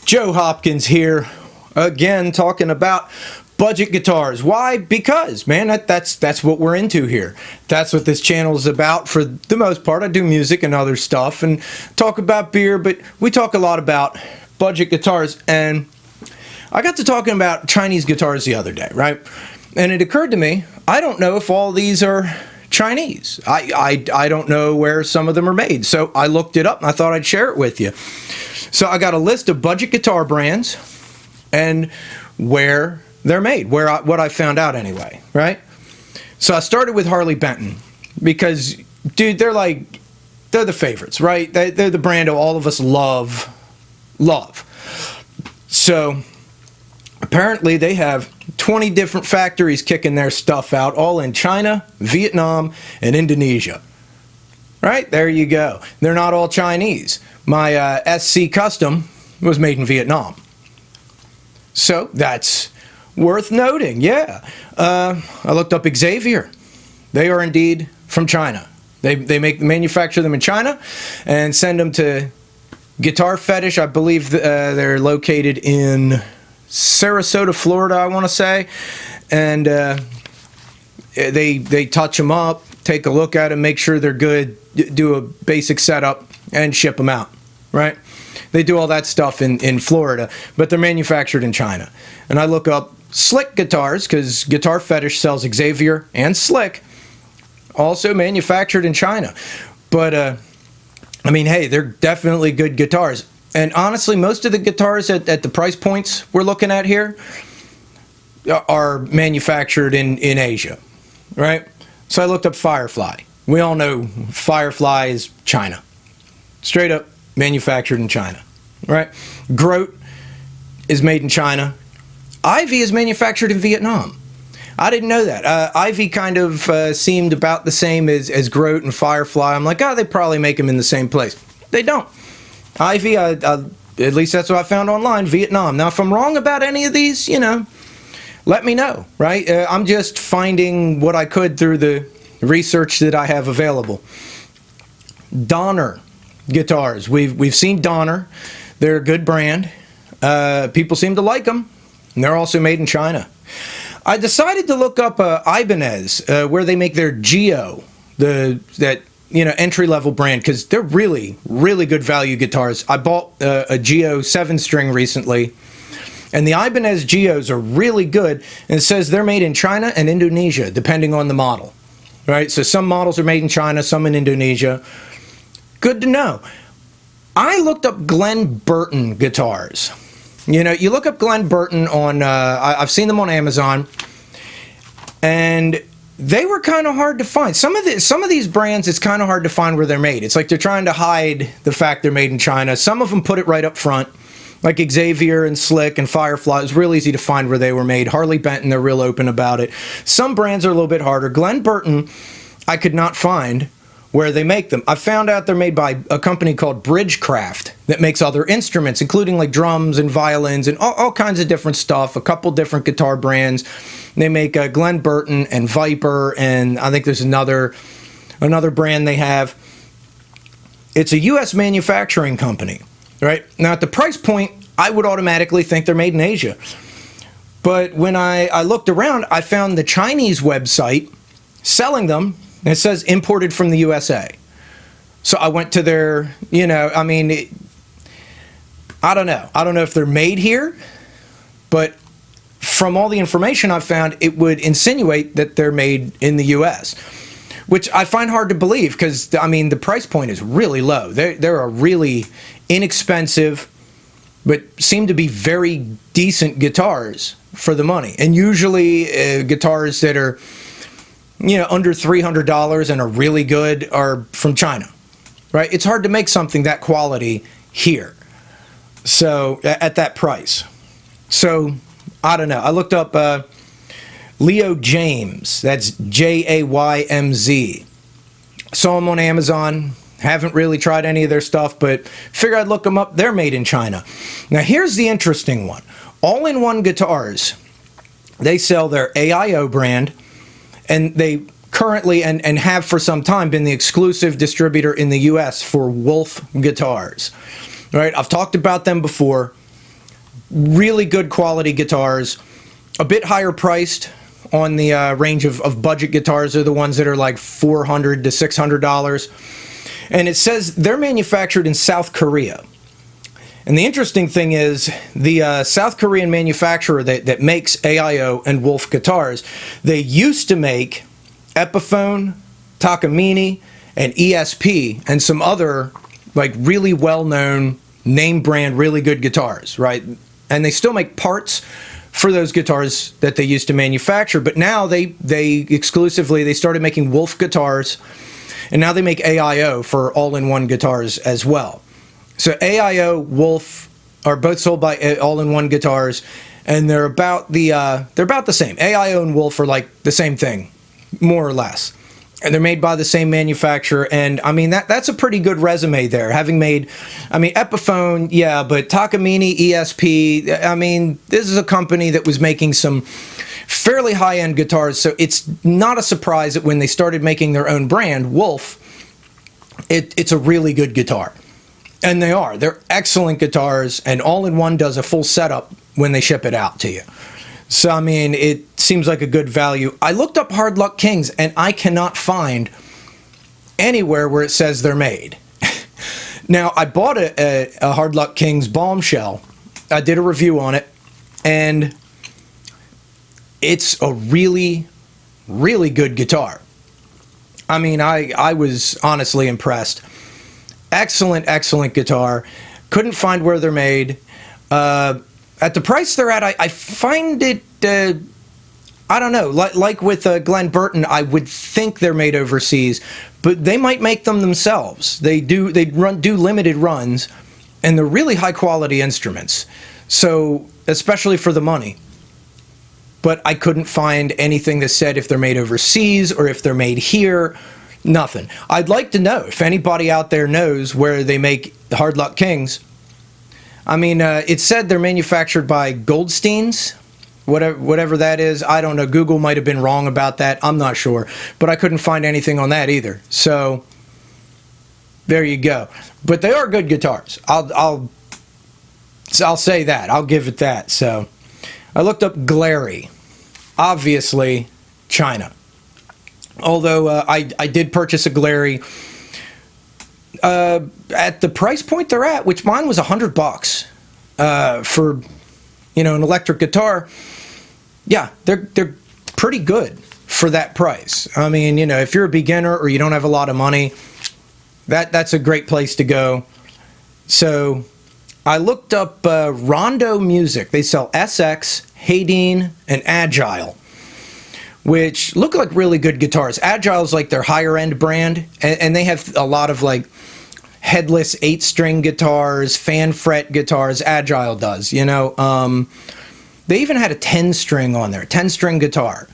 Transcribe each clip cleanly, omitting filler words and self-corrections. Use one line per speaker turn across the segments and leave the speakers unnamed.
Joe Hopkins here, again talking about budget guitars. Why? Because, man, that's what we're into here. That's what this channel is about for the most part. I do music and other stuff and talk about beer, but we talk a lot about budget guitars. And I got to talking about Chinese guitars the other day, right? And it occurred to me, I don't know if all these are Chinese. I don't know where some of them are made. So I looked it up and I thought I'd share it with you. So I got a list of budget guitar brands and where they're made, what I found out anyway, right? So I started with Harley Benton because, dude, they're the favorites, right? They're the brand all of us love. So apparently they have 20 different factories kicking their stuff out, all in China, Vietnam, and Indonesia. Right? There you go. They're not all Chinese. My SC Custom was made in Vietnam. So that's worth noting, yeah. I looked up Xaviere. They are indeed from China. They manufacture them in China and send them to Guitar Fetish. I believe they're located in Sarasota, Florida, I want to say. And they touch them up, take a look at them, make sure they're good, do a basic setup, and ship them out, right? They do all that stuff in Florida, but they're manufactured in China. And I look up Slick guitars, because Guitar Fetish sells Xaviere and Slick, also manufactured in China. But, I mean, hey, they're definitely good guitars. And honestly, most of the guitars at the price points we're looking at here are manufactured in Asia, right? So I looked up Firefly. We all know Firefly is China. Straight up manufactured in China, right? Grote is made in China. Ivy is manufactured in Vietnam. I didn't know that. Ivy kind of seemed about the same as Grote and Firefly. I'm like, they probably make them in the same place. They don't. Ivy, at least that's what I found online, Vietnam. Now, if I'm wrong about any of these, let me know, right? I'm just finding what I could through the research that I have available. Donner guitars. We've seen Donner. They're a good brand. People seem to like them. And they're also made in China. I decided to look up Ibanez, where they make their Geo, that entry-level brand, because they're really, really good value guitars. I bought a Geo 7-string recently, and the Ibanez Geos are really good, and it says they're made in China and Indonesia, depending on the model. Right? So some models are made in China, some in Indonesia. Good to know. I looked up Glenn Burton guitars. You look up Glenn Burton on, I've seen them on Amazon, and they were kind of hard to find. Some of these brands, it's kind of hard to find where they're made. It's like they're trying to hide the fact they're made in China. Some of them put it right up front, like Xaviere and Slick and Firefly. It was real easy to find where they were made. Harley Benton, they're real open about it. Some brands are a little bit harder. Glenn Burton, I could not find where they make them. I found out they're made by a company called Bridgecraft that makes other instruments, including like drums and violins and all kinds of different stuff, a couple different guitar brands. They make Glenn Burton and Viper, and I think there's another brand they have. It's a U.S. manufacturing company, right? Now, at the price point, I would automatically think they're made in Asia. But when I looked around, I found the Chinese website selling them, and it says imported from the USA. So I went to their, I don't know. I don't know if they're made here, but from all the information I've found, it would insinuate that they're made in the U.S., which I find hard to believe because, the price point is really low. They're a really inexpensive, but seem to be very decent guitars for the money. And usually guitars that are, under $300 and are really good are from China, right? It's hard to make something that quality here. So, at that price. So, I don't know. I looked up Leo James. That's Jaymz. Saw them on Amazon. Haven't really tried any of their stuff, but figured I'd look them up. They're made in China. Now, here's the interesting one. All-in-one guitars. They sell their AIO brand, and they currently and have for some time been the exclusive distributor in the U.S. for Wolf guitars. Right? I've talked about them before. Really good quality guitars, a bit higher priced on the range of budget guitars. Are the ones that are like $400 to $600. And it says they're manufactured in South Korea. And the interesting thing is the South Korean manufacturer that makes AIO and Wolf guitars, they used to make Epiphone, Takamine, and ESP, and some other like really well-known name brand, really good guitars, right? And they still make parts for those guitars that they used to manufacture, but now they exclusively, they started making Wolf guitars, and now they make AIO for all-in-one guitars as well. So AIO, Wolf are both sold by all-in-one guitars, and they're about the same. AIO and Wolf are like the same thing, more or less. And they're made by the same manufacturer, and I mean that's a pretty good resume there. Having made, I mean, Epiphone, yeah, but Takamine, ESP, I mean, this is a company that was making some fairly high-end guitars, so it's not a surprise that when they started making their own brand, Wolf, it's a really good guitar. And they're excellent guitars, and All-in-One does a full setup when they ship it out to you. So, I mean, it seems like a good value. I looked up Hard Luck Kings, and I cannot find anywhere where it says they're made. Now, I bought a Hard Luck Kings bombshell. I did a review on it, and it's a really, really good guitar. I mean, I was honestly impressed. Excellent, excellent guitar. Couldn't find where they're made. At the price they're at, I find it, I don't know, like with Glenn Burton, I would think they're made overseas, but they might make them themselves. They do limited runs, and they're really high quality instruments, so especially for the money. But I couldn't find anything that said if they're made overseas or if they're made here. Nothing. I'd like to know if anybody out there knows where they make Hard Luck Kings. I mean, it said they're manufactured by Goldstein's, whatever that is. I don't know. Google might have been wrong about that. I'm not sure. But I couldn't find anything on that either. So, there you go. But they are good guitars. I'll say that. I'll give it that. So, I looked up Glary. Obviously, China. Although I did purchase a Glary at the price point they're at, which mine was $100 for, you know, an electric guitar. Yeah, they're pretty good for that price. I mean, you know, if you're a beginner or you don't have a lot of money, that's a great place to go. So I looked up Rondo Music. They sell SX, Haydean, and Agile, which look like really good guitars. Agile is like their higher end brand, and they have a lot of like headless 8-string guitars, fan fret guitars. Agile does, you know. They even had a 10-string on there, 10-string guitar,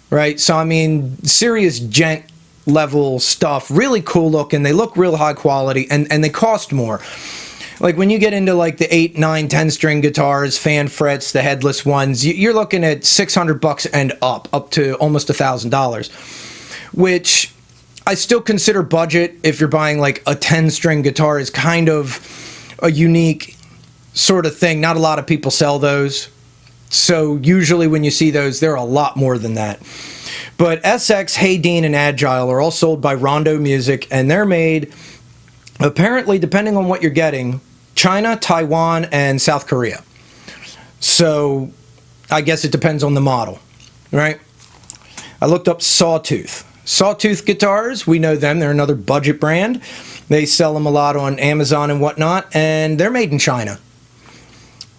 right? So I mean, serious gent level stuff, really cool looking. They look real high quality, and they cost more. Like when you get into like the 8, 9, 10-string guitars, fan frets, the headless ones, you're looking at $600 and up to almost $1,000, which I still consider budget. If you're buying like a 10-string guitar, is kind of a unique sort of thing. Not a lot of people sell those. So usually when you see those, they're a lot more than that. But SX, Haydean, and Agile are all sold by Rondo Music, and they're made, apparently, depending on what you're getting, China, Taiwan, and South Korea. So I guess it depends on the model, right? I looked up Sawtooth. Sawtooth guitars, we know them. They're another budget brand. They sell them a lot on Amazon and whatnot, and they're made in China.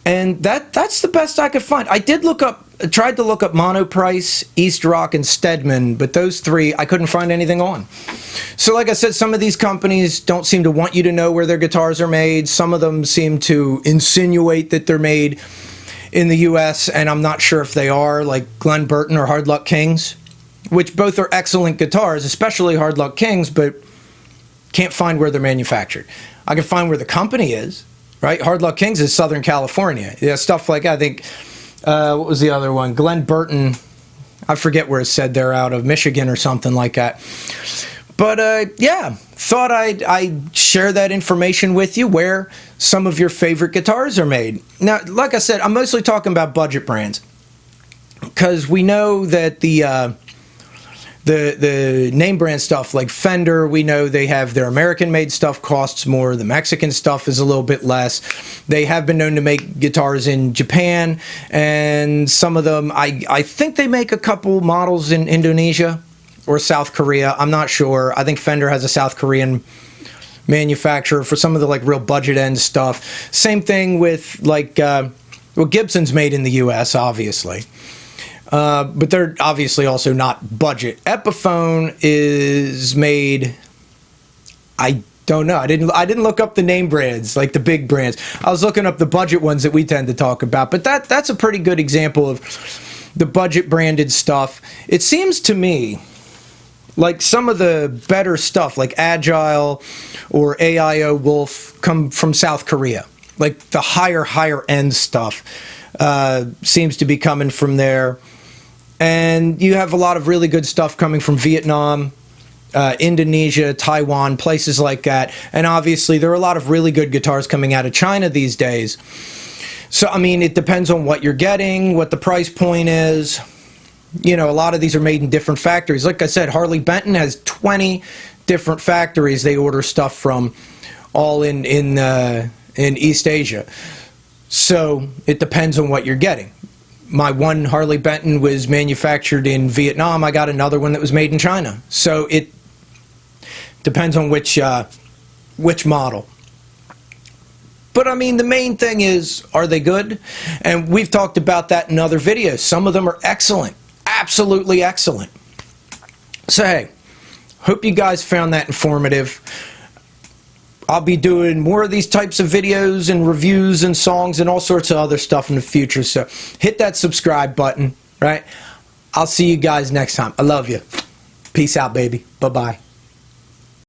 And that's the best I could find. I tried to look up Monoprice, East Rock, and Stedman, but those three I couldn't find anything on. So like I said, some of these companies don't seem to want you to know where their guitars are made. Some of them seem to insinuate that they're made in the U.S., and I'm not sure if they are, like Glenn Burton or Hard Luck Kings, which both are excellent guitars, especially Hard Luck Kings, but can't find where they're manufactured. I can find where the company is, right? Hard Luck Kings is Southern California. Yeah, stuff like, I think, what was the other one? Glenn Burton, I forget where it said they're out of Michigan or something like that. But yeah, thought I'd share that information with you, where some of your favorite guitars are made. Now, like I said, I'm mostly talking about budget brands, because we know that the name brand stuff like Fender, we know they have their American made stuff costs more. The Mexican stuff is a little bit less. They have been known to make guitars in Japan, and some of them, I think they make a couple models in Indonesia or South Korea. I'm not sure. I think Fender has a South Korean manufacturer for some of the like real budget end stuff. Same thing with like, well, Gibson's made in the US, obviously. But they're obviously also not budget. Epiphone is made, I don't know. I didn't look up the name brands, like the big brands. I was looking up the budget ones that we tend to talk about. But that's a pretty good example of the budget branded stuff. It seems to me like some of the better stuff, like Agile or AIO Wolf, come from South Korea. Like the higher end stuff seems to be coming from there. And you have a lot of really good stuff coming from Vietnam, Indonesia, Taiwan, places like that. And obviously there are a lot of really good guitars coming out of China these days. So, I mean, it depends on what you're getting, what the price point is. You know, a lot of these are made in different factories. Like I said, Harley Benton has 20 different factories they order stuff from, all in East Asia. So it depends on what you're getting. My one Harley Benton was manufactured in Vietnam. I got another one that was made in China. So it depends on which model. But I mean, the main thing is, are they good? And we've talked about that in other videos. Some of them are excellent. Absolutely excellent. So hey, hope you guys found that informative. I'll be doing more of these types of videos and reviews and songs and all sorts of other stuff in the future. So hit that subscribe button, right? I'll see you guys next time. I love you. Peace out, baby. Bye-bye.